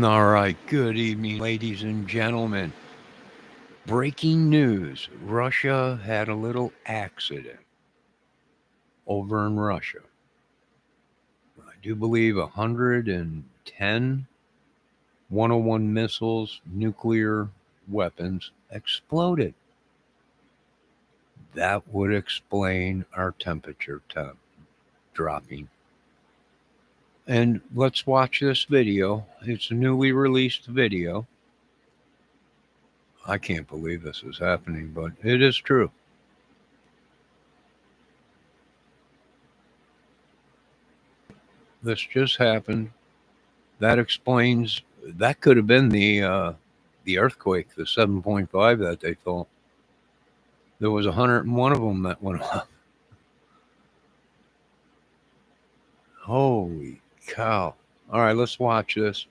All right, good evening, ladies and gentlemen. Breaking news, Russia had a little accident over in Russia. I do believe 110 101 missiles, nuclear weapons exploded. That would explain our temperature dropping. And let's watch this video. It's a newly released video. I can't believe this is happening, but it is true. This just happened. That explains. That could have been the earthquake, the 7.5 that they thought. There was 101 of them that went off. Holy cow! All right, let's watch this.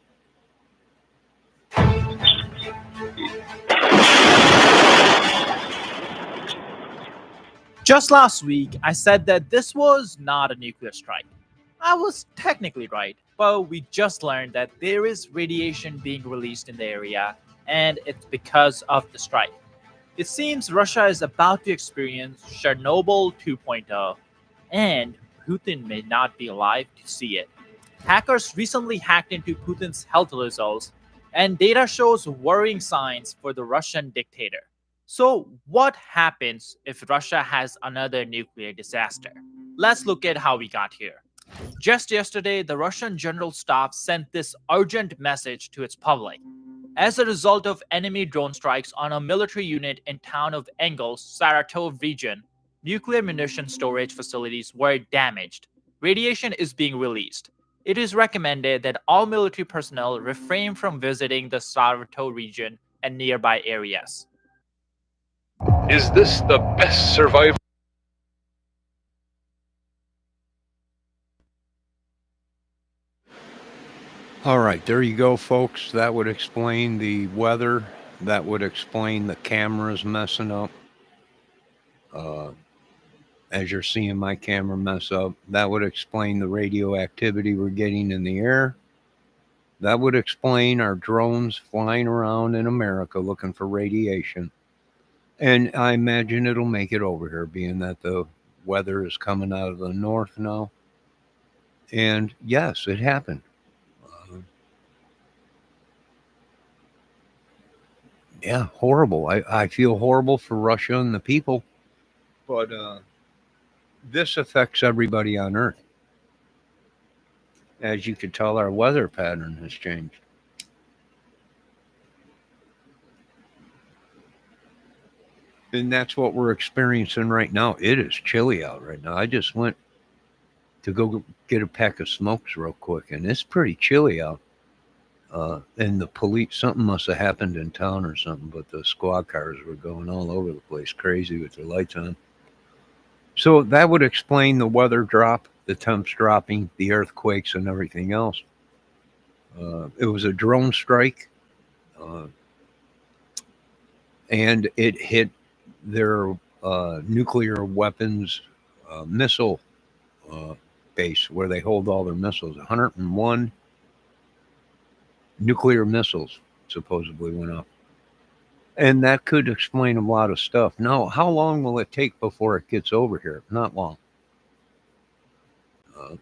Just last week, I said that this was not a nuclear strike. I was technically right, but we just learned that there is radiation being released in the area, and it's because of the strike. It seems Russia is about to experience Chernobyl 2.0, and Putin may not be alive to see it. Hackers recently hacked into Putin's health results, and data shows worrying signs for the Russian dictator. So, what happens if Russia has another nuclear disaster? Let's look at how we got here. Just yesterday, the Russian General Staff sent this urgent message to its public. As a result of enemy drone strikes on a military unit in town of Engels, Saratov region, nuclear munition storage facilities were damaged. Radiation is being released. It is recommended that all military personnel refrain from visiting the Saratov region and nearby areas. Is this the best survival? All right, there you go, folks. That would explain the weather. That would explain the cameras messing up. Uh, as you're seeing my camera mess up, that would explain the radioactivity we're getting in the air. That would explain our drones flying around in America looking for radiation. And I imagine it'll make it over here, being that the weather is coming out of the north now. And yes, it happened. Uh, yeah, horrible. I feel horrible for Russia and the people, but this affects everybody on Earth. As you could tell, our weather pattern has changed. And that's what we're experiencing right now. It is chilly out right now. I just went to go get a pack of smokes real quick, and it's pretty chilly out. And the police, something must have happened in town or something, but the squad cars were going all over the place, crazy with their lights on. So that would explain the weather drop, the temps dropping, the earthquakes, and everything else. It was a drone strike, uh, and it hit their nuclear weapons missile uh, base where they hold all their missiles. 101 nuclear missiles supposedly went off. And that could explain a lot of stuff. Now, how long will it take before it gets over here? Not long.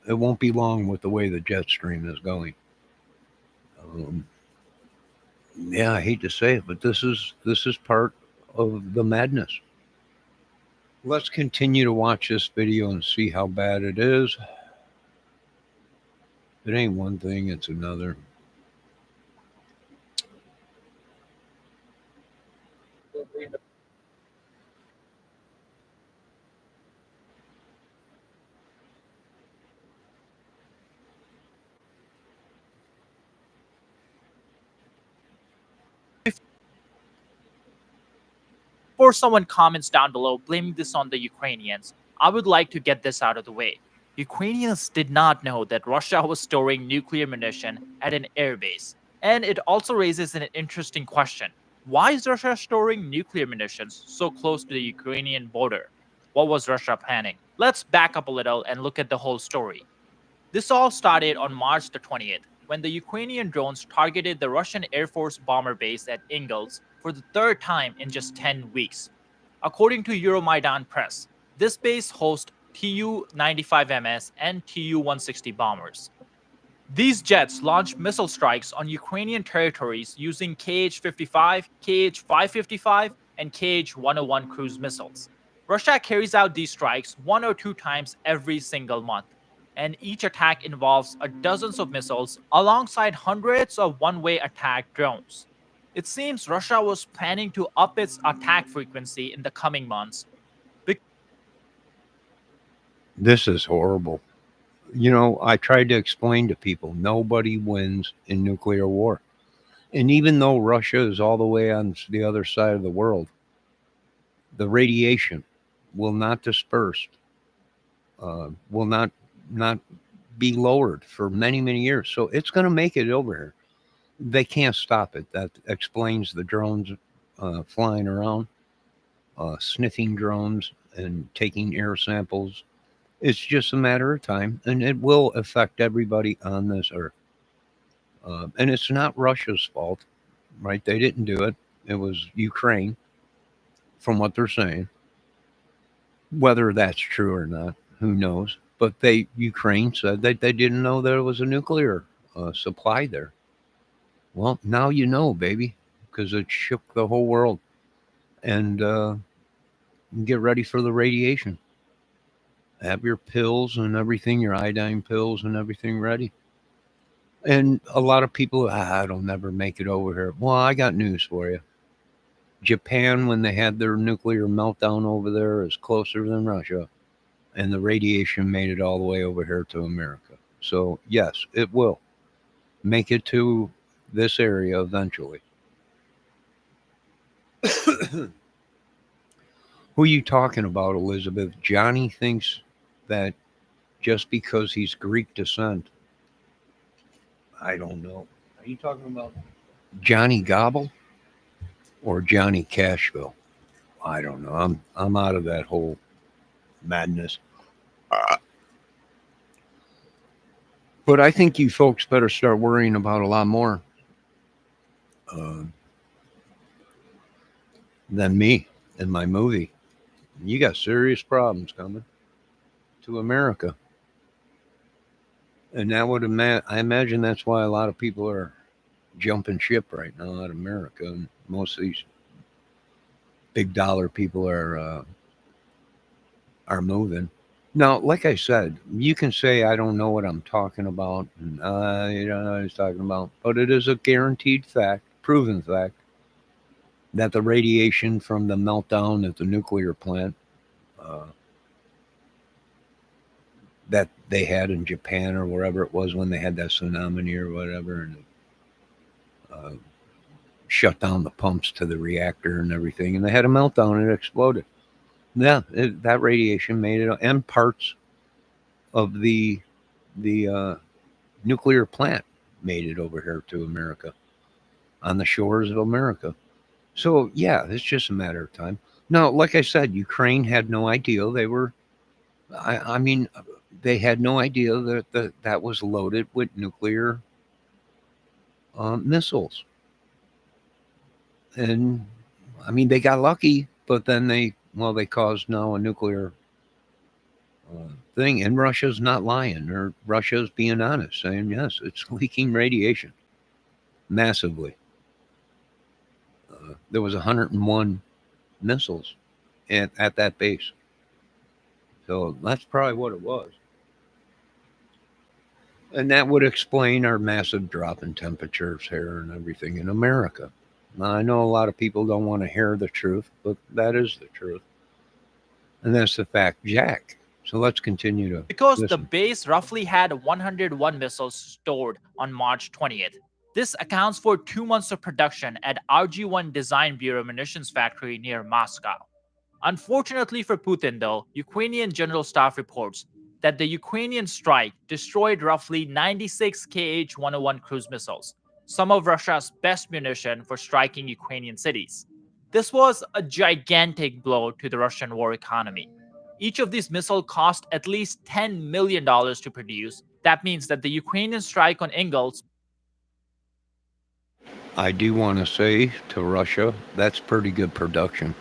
It won't be long with the way the jet stream is going. Um, yeah, I hate to say it, but this is part of the madness. Let's continue to watch this video and see how bad it is. It ain't one thing, it's another. Before someone comments down below blaming this on the Ukrainians, I would like to get this out of the way. Ukrainians did not know that Russia was storing nuclear munition at an airbase. And it also raises an interesting question. Why is Russia storing nuclear munitions so close to the Ukrainian border? What was Russia planning? Let's back up a little and look at the whole story. This all started on March the 20th. when the Ukrainian drones targeted the Russian Air Force bomber base at Ingalls for the third time in just 10 weeks. According to Euromaidan Press, this base hosts Tu-95MS and Tu-160 bombers. These jets launched missile strikes on Ukrainian territories using Kh-55, Kh-555, and Kh-101 cruise missiles. Russia carries out these strikes 1 or 2 times every single month, and each attack involves dozens of missiles alongside hundreds of one-way attack drones. It seems Russia was planning to up its attack frequency in the coming months. This is horrible. I tried to explain to people nobody wins in nuclear war. And even though Russia is all the way on the other side of the world, the radiation will not disperse, will not be lowered for many, many years. So it's going to make it over here. They can't stop it. That explains the drones flying around, sniffing drones and taking air samples. It's just a matter of time, and it will affect everybody on this earth. And it's not Russia's fault, right? They didn't do it. It was Ukraine, from what they're saying. Whether that's true or not, who knows? But Ukraine said that they didn't know there was a nuclear supply there. Well, now you know, baby, because it shook the whole world. And get ready for the radiation. Have your pills and everything, your iodine pills and everything ready. And a lot of people, it'll never make it over here. Well, I got news for you. Japan, when they had their nuclear meltdown over there, is closer than Russia. And the radiation made it all the way over here to America. So, yes, it will make it to this area eventually. Who are you talking about, Elizabeth? Johnny thinks that just because he's Greek descent. I don't know. Are you talking about Johnny Gobble or Johnny Cashville? I don't know. I'm out of that whole madness. But I think you folks better start worrying about a lot more than me and my movie. You got serious problems coming to America. And that would I imagine that's why a lot of people are jumping ship right now out of America. And most of these big dollar people are moving. Now, like I said, you can say I don't know what I'm talking about, and you don't know what he's talking about, but it is a guaranteed fact, proven fact, that the radiation from the meltdown at the nuclear plant that they had in Japan or wherever it was when they had that tsunami or whatever, and shut down the pumps to the reactor and everything, and they had a meltdown and it exploded. Yeah, that radiation made it, and parts of the nuclear plant made it over here to America, on the shores of America. So yeah, it's just a matter of time. Now, like I said, Ukraine had no idea they were. I mean, they had no idea that was loaded with nuclear missiles, and I mean they got lucky, but then they caused now a nuclear thing, and Russia's not lying, or Russia's being honest, saying yes, it's leaking radiation massively. There was 101 missiles at that base, so that's probably what it was, and that would explain our massive drop in temperatures here and everything in America. Now, I know a lot of people don't want to hear the truth, but that is the truth. And that's the fact, Jack. So let's continue to because listen. The base roughly had 101 missiles stored on March 20th. This accounts for 2 months of production at RG-1 Design Bureau munitions factory near Moscow. Unfortunately for Putin, though, Ukrainian General Staff reports that the Ukrainian strike destroyed roughly 96 Kh-101 cruise missiles, some of Russia's best munition for striking Ukrainian cities. This was a gigantic blow to the Russian war economy. Each of these missiles cost at least $10 million to produce. That means that the Ukrainian strike on Ingalls I do want to say to Russia, that's pretty good production.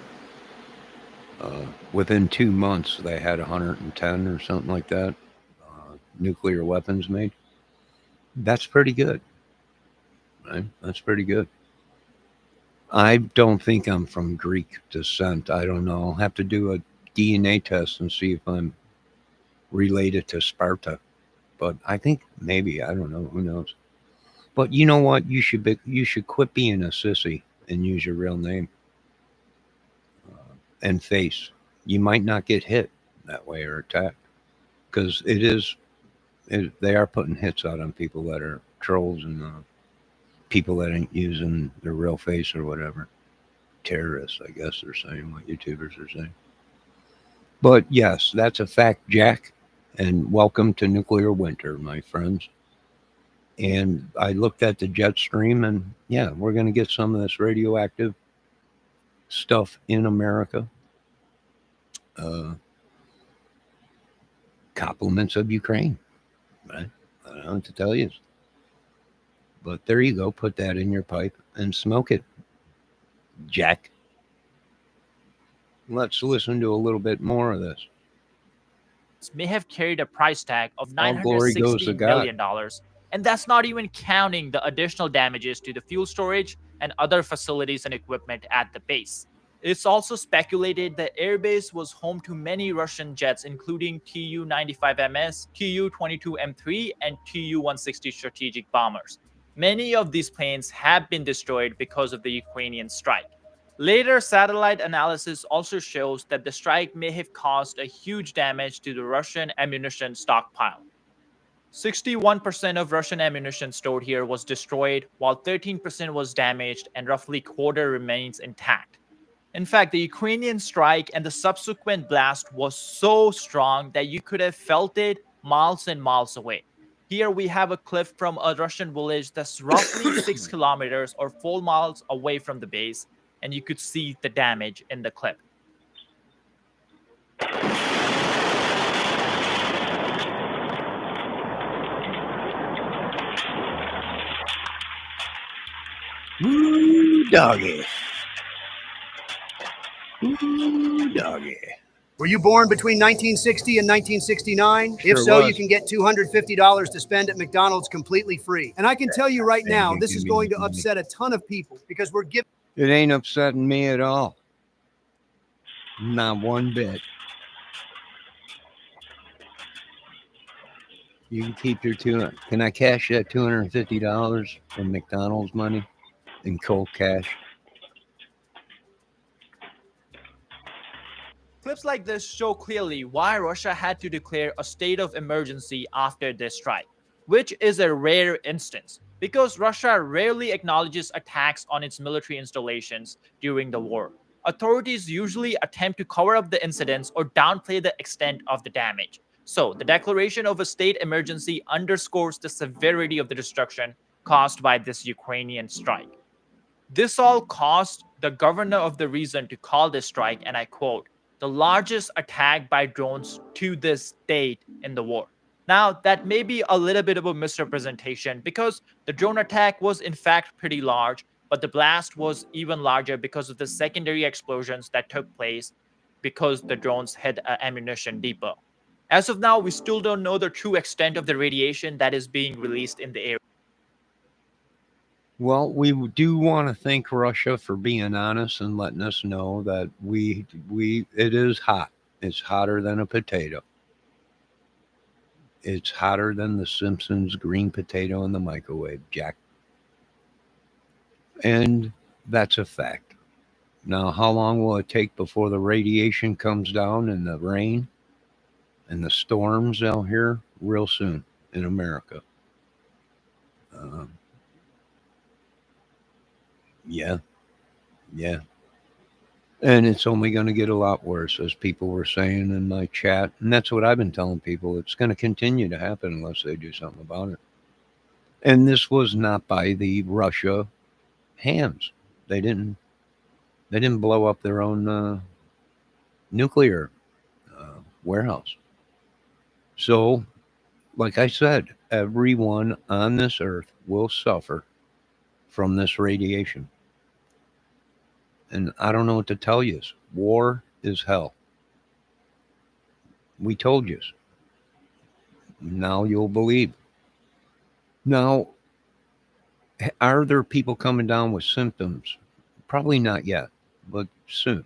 Within 2 months, they had 110 or something like that nuclear weapons made. That's pretty good, right? That's pretty good. I don't think I'm from Greek descent. I don't know. I'll have to do a DNA test and see if I'm related to Sparta. But I think maybe, I don't know. Who knows? But you know what? You should quit being a sissy and use your real name and face. You might not get hit that way or attacked because they are putting hits out on people that are trolls and people that ain't using their real face or whatever. Terrorists, I guess they're saying what YouTubers are saying. But yes, that's a fact, Jack. And welcome to nuclear winter, my friends. And I looked at the jet stream, and yeah, we're going to get some of this radioactive stuff in America. Uh, Compliments of Ukraine. Right? I don't know what to tell you. But there you go. Put that in your pipe and smoke it, Jack. Let's listen to a little bit more of this. May have carried a price tag of All glory goes to $960 God. million. And that's not even counting the additional damages to the fuel storage and other facilities and equipment at the base. It's also speculated that airbase was home to many Russian jets, including Tu-95MS, Tu-22M3, and Tu-160 strategic bombers. Many of these planes have been destroyed because of the Ukrainian strike. Later satellite analysis also shows that the strike may have caused a huge damage to the Russian ammunition stockpile. 61% of Russian ammunition stored here was destroyed, while 13% was damaged and roughly quarter remains intact. In fact, the Ukrainian strike and the subsequent blast was so strong that you could have felt it miles and miles away. Here we have a clip from a Russian village that's roughly 6 kilometers or 4 miles away from the base, and you could see the damage in the clip. Woo, doggy. Woo, doggy. Were you born between 1960 and 1969? Sure If so, was. you can get $250 to spend at McDonald's completely free. And I can tell you right now, you this give is me going the to money. upset a ton of people because we're giving. It ain't upsetting me at all. Not one bit. You can keep your Can I cash that $250 from McDonald's money in cold cash? Clips like this show clearly why Russia had to declare a state of emergency after this strike, which is a rare instance because Russia rarely acknowledges attacks on its military installations during the war. Authorities usually attempt to cover up the incidents or downplay the extent of the damage. So, the declaration of a state emergency underscores the severity of the destruction caused by this Ukrainian strike. This all caused the governor of the region to call this strike, and I quote, the largest attack by drones to this date in the war. Now, that may be a little bit of a misrepresentation because the drone attack was in fact pretty large, but the blast was even larger because of the secondary explosions that took place because the drones hit an ammunition depot. As of now, we still don't know the true extent of the radiation that is being released in the area. Well, we do want to thank Russia for being honest and letting us know that it is hot. It's hotter than a potato. It's hotter than the Simpsons green potato in the microwave, Jack. And that's a fact. Now, how long will it take before the radiation comes down and the rain and the storms out here? Real soon in America. Yeah. And it's only going to get a lot worse, as people were saying in my chat. And that's what I've been telling people. It's going to continue to happen unless they do something about it. And this was not by the Russia hands. They didn't blow up their own nuclear warehouse. So, like I said, everyone on this earth will suffer from this radiation. And I don't know what to tell you. War is hell. We told you. Now you'll believe. Now, are there people coming down with symptoms? Probably not yet, but soon.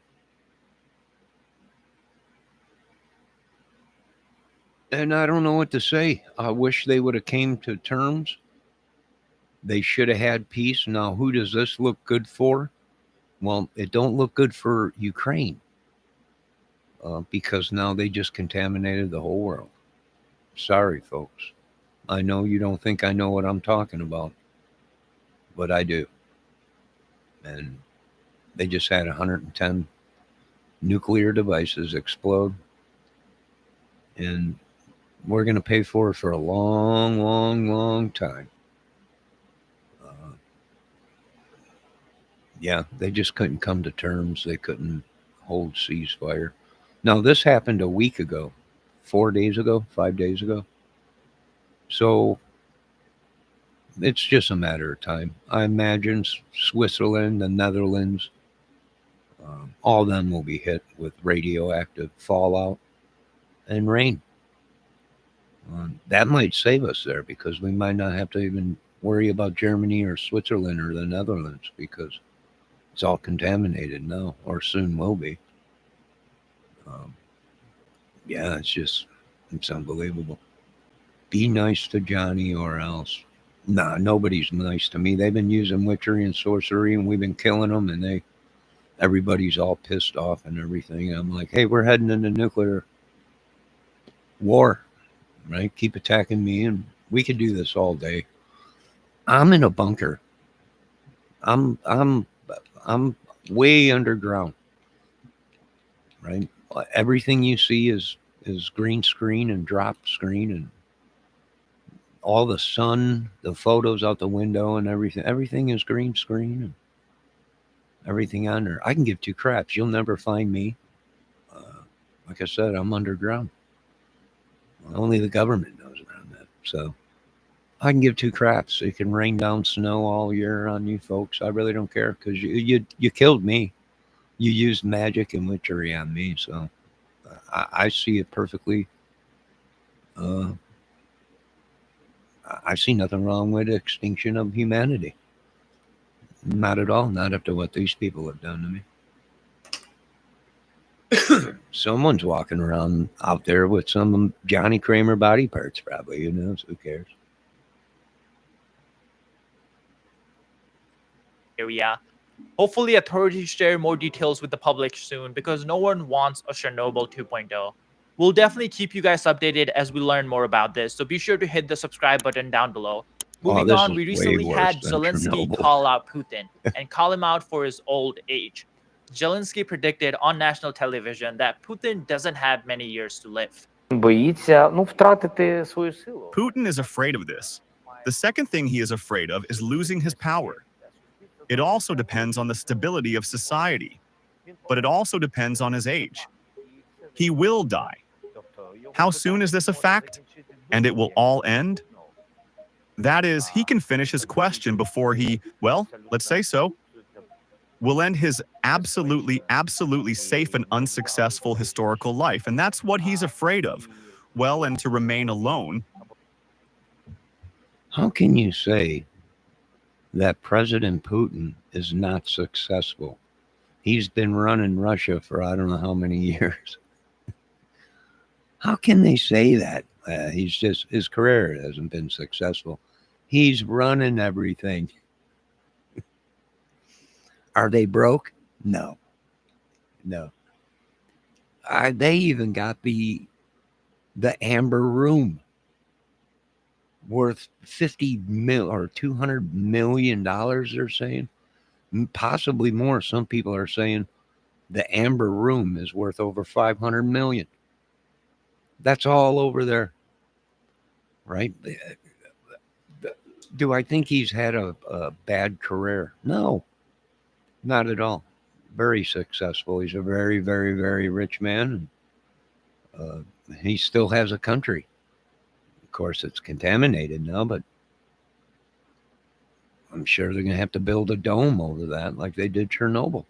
And I don't know what to say. I wish they would have came to terms. They should have had peace. Now, who does this look good for? Well, it don't look good for Ukraine because now they just contaminated the whole world. Sorry, folks. I know you don't think I know what I'm talking about, but I do. And they just had 110 nuclear devices explode. And we're going to pay for it for a long, long, long time. Yeah, they just couldn't come to terms. They couldn't hold ceasefire. Now, this happened a week ago, 4 days ago, 5 days ago. So it's just a matter of time. I imagine Switzerland, the Netherlands, all of them will be hit with radioactive fallout and rain. That might save us there because we might not have to even worry about Germany or Switzerland or the Netherlands because it's all contaminated now or soon will be. Yeah, it's unbelievable. Be nice to Johnny or else. Nah, nobody's nice to me. They've been using witchery and sorcery and we've been killing them and everybody's all pissed off and everything. I'm like, hey, we're heading into nuclear war, right? Keep attacking me and we could do this all day. I'm in a bunker. I'm way underground, right? Everything you see is green screen and drop screen and all the sun, the photos out the window and everything is green screen and everything on there. I can give two craps. You'll never find me. Like I said, I'm underground. Only the government knows around that. So I can give two craps. It can rain down snow all year on you folks. I really don't care because you killed me. You used magic and witchery on me. So I see it perfectly. I see nothing wrong with extinction of humanity. Not at all. Not after what these people have done to me. Someone's walking around out there with some Johnny Kramer body parts, probably. Who knows? Who cares? Area. Hopefully, authorities share more details with the public soon because no one wants a Chernobyl 2.0. We'll definitely keep you guys updated as we learn more about this, so be sure to hit the subscribe button down below. Moving this on, is we way recently worse had than Zelensky Chernobyl. call out Putin and call him out for his old age. Zelensky predicted on national television that Putin doesn't have many years to live. Putin is afraid of this. The second thing he is afraid of is losing his power. It also depends on the stability of society, but it also depends on his age. He will die. How soon is this a fact? And it will all end? That is, he can finish his question before he, well, let's say so, will end his absolutely safe and unsuccessful historical life. And that's what he's afraid of. Well, and to remain alone. How can you say that President Putin is not successful? He's been running Russia for I don't know how many years. How can they say that? His career hasn't been successful. He's running everything. Are they broke? No. They even got the Amber Room worth $50 million or $200 million. They're saying, possibly more. Some people are saying the Amber Room is worth over $500 million. That's all over there, right? Do I think he's had a bad career? No, not at all. Very successful. He's a very, very, very rich man. He still has a country. Of course, it's contaminated now, but I'm sure they're going to have to build a dome over that like they did Chernobyl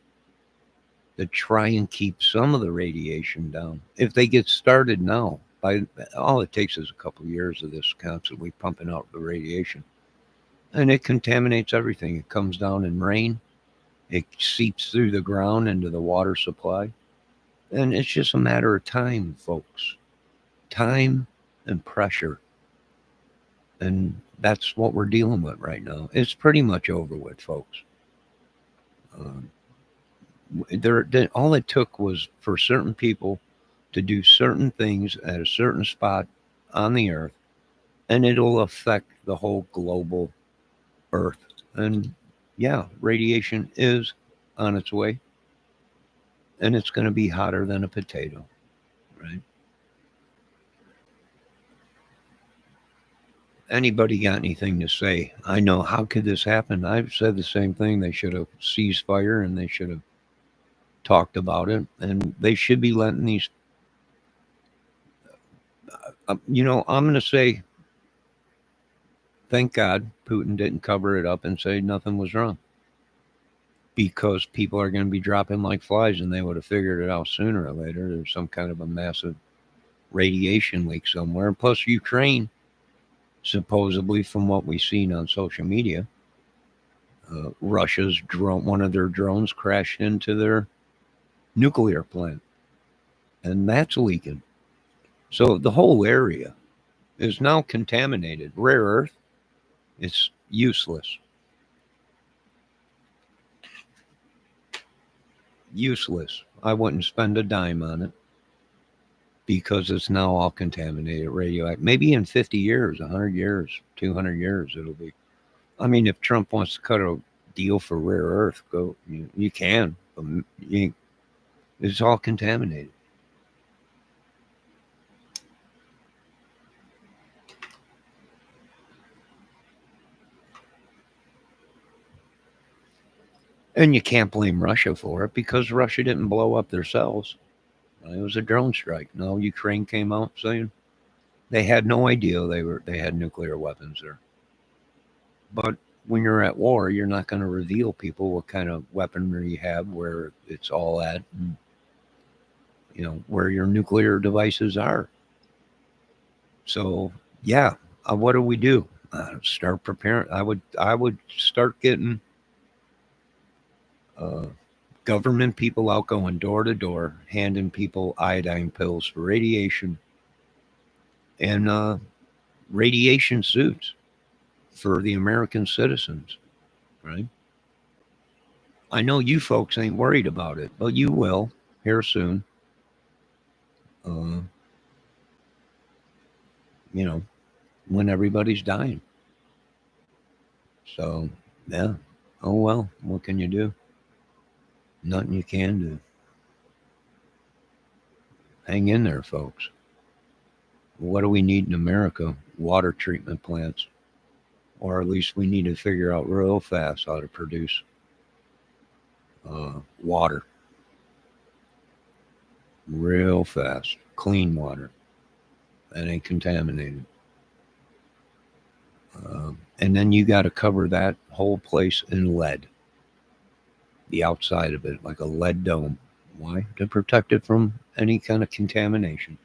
to try and keep some of the radiation down. If they get started now, by all it takes is a couple of years of this constantly pumping out the radiation. And it contaminates everything. It comes down in rain. It seeps through the ground into the water supply. And it's just a matter of time, folks. Time and pressure. And that's what we're dealing with right now. It's pretty much over with, folks. All it took was for certain people to do certain things at a certain spot on the earth, and it'll affect the whole global earth. And yeah, radiation is on its way, and it's going to be hotter than a potato, right? Anybody got anything to say? I know, how could this happen? I've said the same thing. They should have ceased fire, and they should have talked about it, and they should be letting these I'm going to say thank God Putin didn't cover it up and say nothing was wrong, because people are going to be dropping like flies, and they would have figured it out sooner or later. There's some kind of a massive radiation leak somewhere. Plus Ukraine, supposedly from what we've seen on social media, Russia's drone, one of their drones crashed into their nuclear plant, and that's leaking. So the whole area is now contaminated. Rare earth, it's useless. Useless. I wouldn't spend a dime on it because it's now all contaminated, radioactive. Maybe in 50 years, 100 years, 200 years, it'll be. I mean, if Trump wants to cut a deal for rare earth, go. You can. But it's all contaminated. And you can't blame Russia for it because Russia didn't blow up themselves. It was a drone strike. No, Ukraine came out saying they had no idea they had nuclear weapons there. But when you're at war, you're not going to reveal people what kind of weaponry you have, where it's all at, and, where your nuclear devices are. So yeah, what do we do? Start preparing. I would start getting government people out going door to door, handing people iodine pills for radiation and radiation suits for the American citizens, right? I know you folks ain't worried about it, but you will here soon. When everybody's dying. So, yeah. Oh, well, what can you do? Nothing you can do. Hang in there, folks. What do we need in America? Water treatment plants. Or at least we need to figure out real fast how to produce water. Real fast. Clean water. That ain't contaminated. And then you got to cover that whole place in lead. The outside of it, like a lead dome. Why? To protect it from any kind of contamination.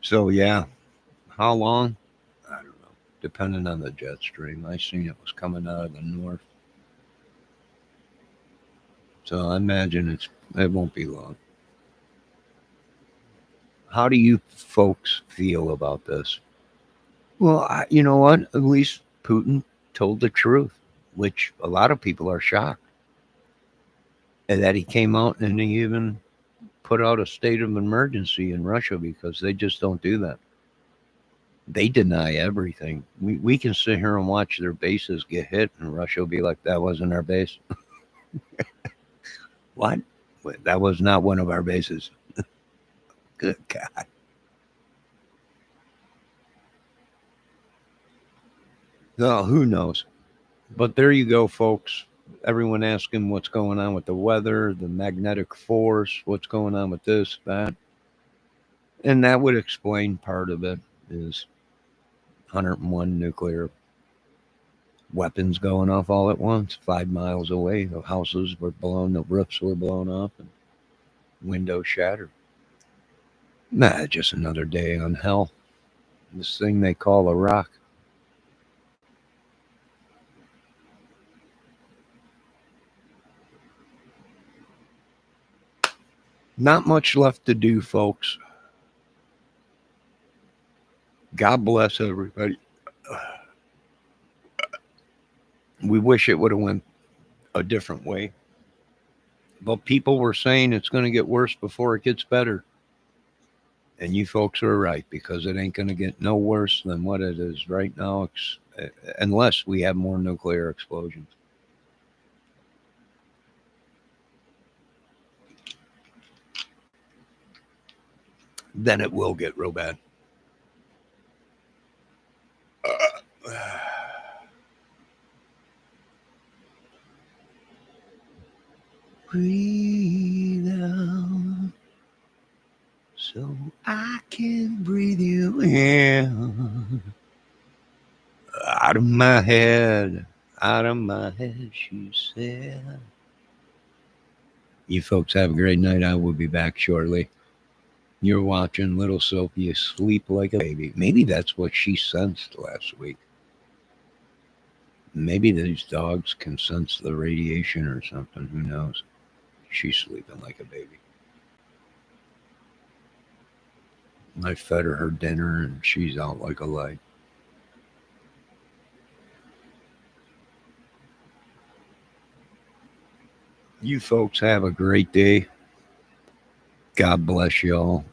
So, yeah. How long? I don't know. Depending on the jet stream. I seen it was coming out of the north. So I imagine it won't be long. How do you folks feel about this? Well, you know what? At least Putin told the truth, which a lot of people are shocked. And that he came out and he even put out a state of emergency in Russia because they just don't do that. They deny everything. We can sit here and watch their bases get hit, and Russia will be like, that wasn't our base. What? That was not one of our bases. Good God. No, who knows? But there you go, folks. Everyone asking what's going on with the weather, the magnetic force, what's going on with this, that. And that would explain part of it is 101 nuclear weapons going off all at once, 5 miles away. The houses were blown, the roofs were blown off, and windows shattered. Nah, just another day on hell. This thing they call Iraq. Not much left to do, folks. God bless everybody. We wish it would have went a different way. But people were saying it's going to get worse before it gets better. And you folks are right, because it ain't going to get no worse than what it is right now, unless we have more nuclear explosions. Then it will get real bad. Breathe out so I can breathe you in. Out of my head, she said. You folks have a great night. I will be back shortly. You're watching Little Sophia sleep like a baby. Maybe that's what she sensed last week. Maybe these dogs can sense the radiation or something. Who knows? She's sleeping like a baby. I fed her dinner and she's out like a light. You folks have a great day. God bless y'all.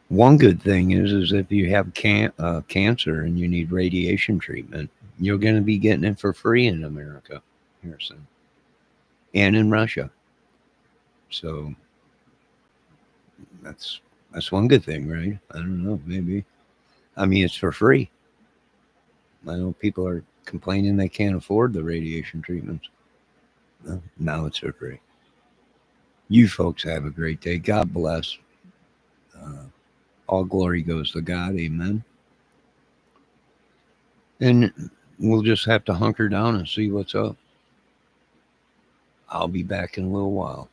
One good thing is if you have cancer and you need radiation treatment, you're going to be getting it for free in America here soon, and in Russia. So that's one good thing, right? I don't know, maybe. I mean, it's for free. I know people are complaining they can't afford the radiation treatments. Well, now it's for free. You folks have a great day. God bless. All glory goes to God. Amen. And we'll just have to hunker down and see what's up. I'll be back in a little while.